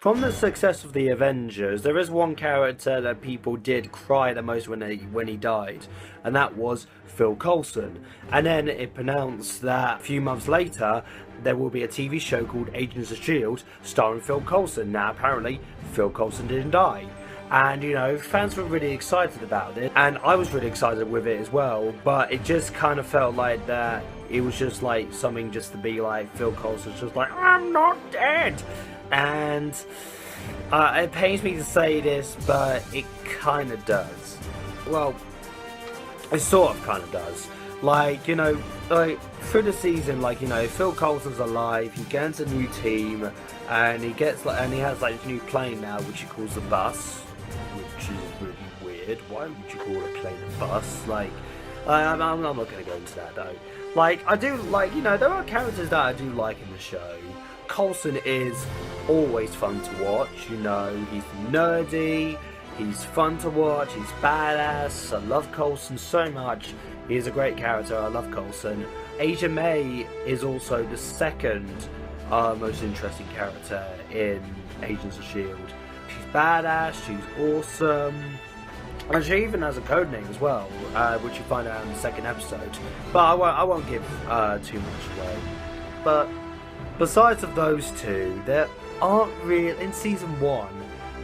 From the success of the Avengers, there is one character that people did cry the most when he died, and that was Phil Coulson. And then it pronounced that a few months later there will be a TV show called Agents of Shield starring Phil Coulson. Now apparently Phil Coulson didn't die. And fans were really excited about it, and I was really excited with it as well, but it just kind of felt like that it was just like something just to be like Phil Coulson's just like, I'm not dead. And it pains me to say this, but it kind of does. Well, it sort of kind of does. Like through the season, Phil Coulson's alive. He gets a new team, and he has this new plane now, which he calls the Bus, which is really weird. Why would you call a plane a bus? I'm not going to go into that though. I do there are characters that I do like in the show. Coulson is always fun to watch, he's nerdy, he's fun to watch, he's badass. I love Coulson so much. He's a great character, I love Coulson. Asia May is also the second most interesting character in Agents of S.H.I.E.L.D. She's badass, she's awesome, and she even has a codename as well, which you find out in the second episode, but I won't give too much away. But besides of those two, there aren't really, in season 1,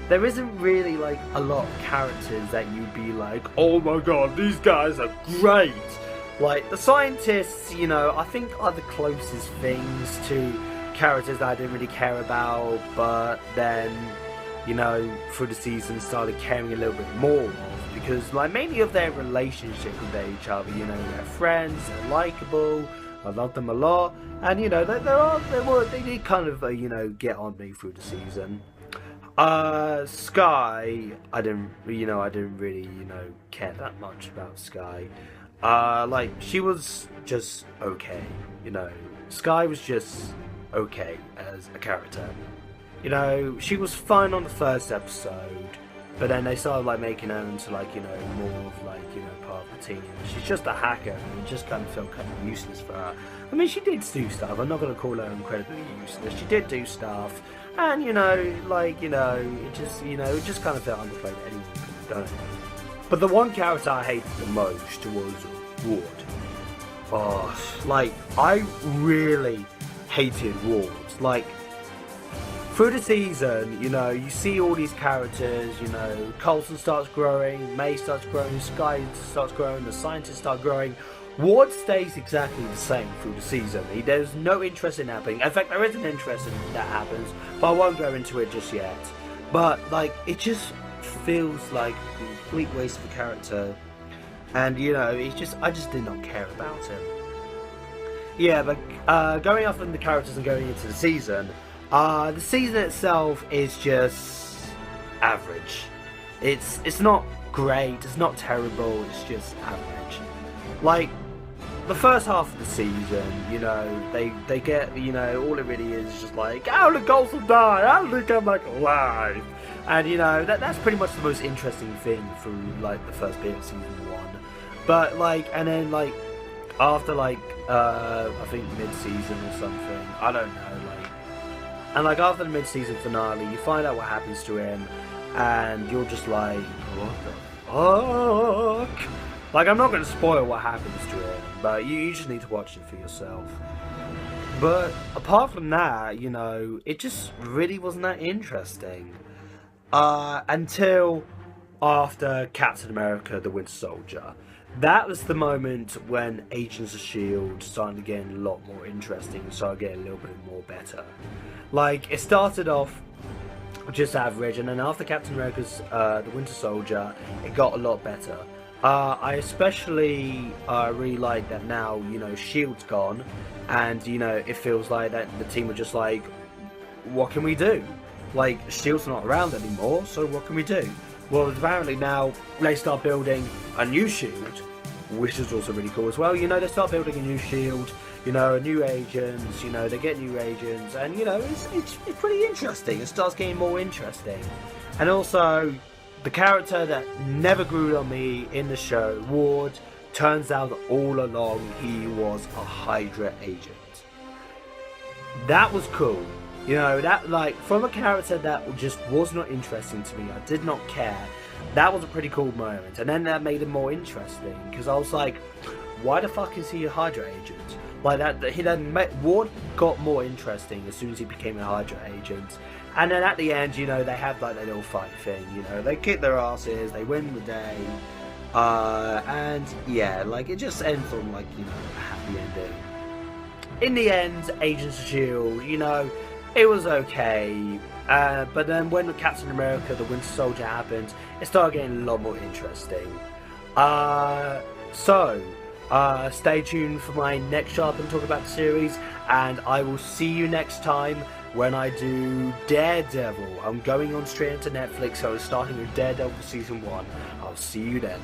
there isn't really a lot of characters that you'd be like, oh my god, these guys are great. The scientists, I think are the closest things to characters that I didn't really care about, but then, through the season started caring a little bit more of, because mainly of their relationship with each other, they're friends, they're likable, I love them a lot, and they did kind of get on me through the season. Sky, I didn't really care that much about Sky. She was just okay, Sky was just okay as a character. She was fun on the first episode, but then they started making her into more of part of the team. She's just a hacker, and it just kind of felt kind of useless for her. I mean, she did do stuff. I'm not going to call her incredibly useless. She did do stuff, and it just kind of felt underplayed. Anyone could have done it. But the one character I hated the most was Ward. Oh, I really hated Ward. Through the season, you see all these characters, Coulson starts growing, May starts growing, Sky starts growing, the scientists start growing. Ward stays exactly the same through the season. There's no interest in happening. In fact, there is an interest in that happens, but I won't go into it just yet. But, it just feels like a complete waste of a character. And, I just did not care about him. Yeah, but going off on the characters and going into the season itself is just average. It's not great, it's not terrible, it's just average. The first half of the season, they get, all it really is just how did Coulson die? How did he come back alive? And, that's pretty much the most interesting thing through, the first bit of season 1. But, and then, after, I think mid-season or something, I don't know, and after the mid-season finale, you find out what happens to him, and you're just what the fuck? I'm not going to spoil what happens to him, but you just need to watch it for yourself. But apart from that, it just really wasn't that interesting. Until after Captain America, the Winter Soldier. That was the moment when Agents of S.H.I.E.L.D. started to get a lot more interesting and started getting a little bit more better. It started off just average, and then after Captain America's the Winter Soldier, it got a lot better. I especially really like that now, S.H.I.E.L.D's gone, and, it feels like that the team are just what can we do? S.H.I.E.L.D's not around anymore, so what can we do? Well, apparently now they start building a new S.H.I.E.L.D., which is also really cool as well. They start building a new S.H.I.E.L.D., new agents, they get new agents, and, it's pretty interesting. It starts getting more interesting. And also, the character that never grew on me in the show, Ward, turns out that all along he was a Hydra agent. That was cool. You know, that, like, from a character that just was not interesting to me, I did not care, that was a pretty cool moment. And then that made it more interesting, because I was like, why the fuck is he a Hydra agent? Like, Ward got more interesting as soon as he became a Hydra agent. And then at the end, you know, they have, like, their little fight thing, you know, they kick their asses, they win the day, and, yeah, like, it just ends on, like, you know, a happy ending. In the end, Agents of S.H.I.E.L.D., you know, it was okay, but then when Captain America, the Winter Soldier happened, it started getting a lot more interesting. Stay tuned for my next show up and talk about the series, and I will see you next time when I do Daredevil. I'm going on straight into Netflix, so I'm starting with Daredevil Season 1. I'll see you then.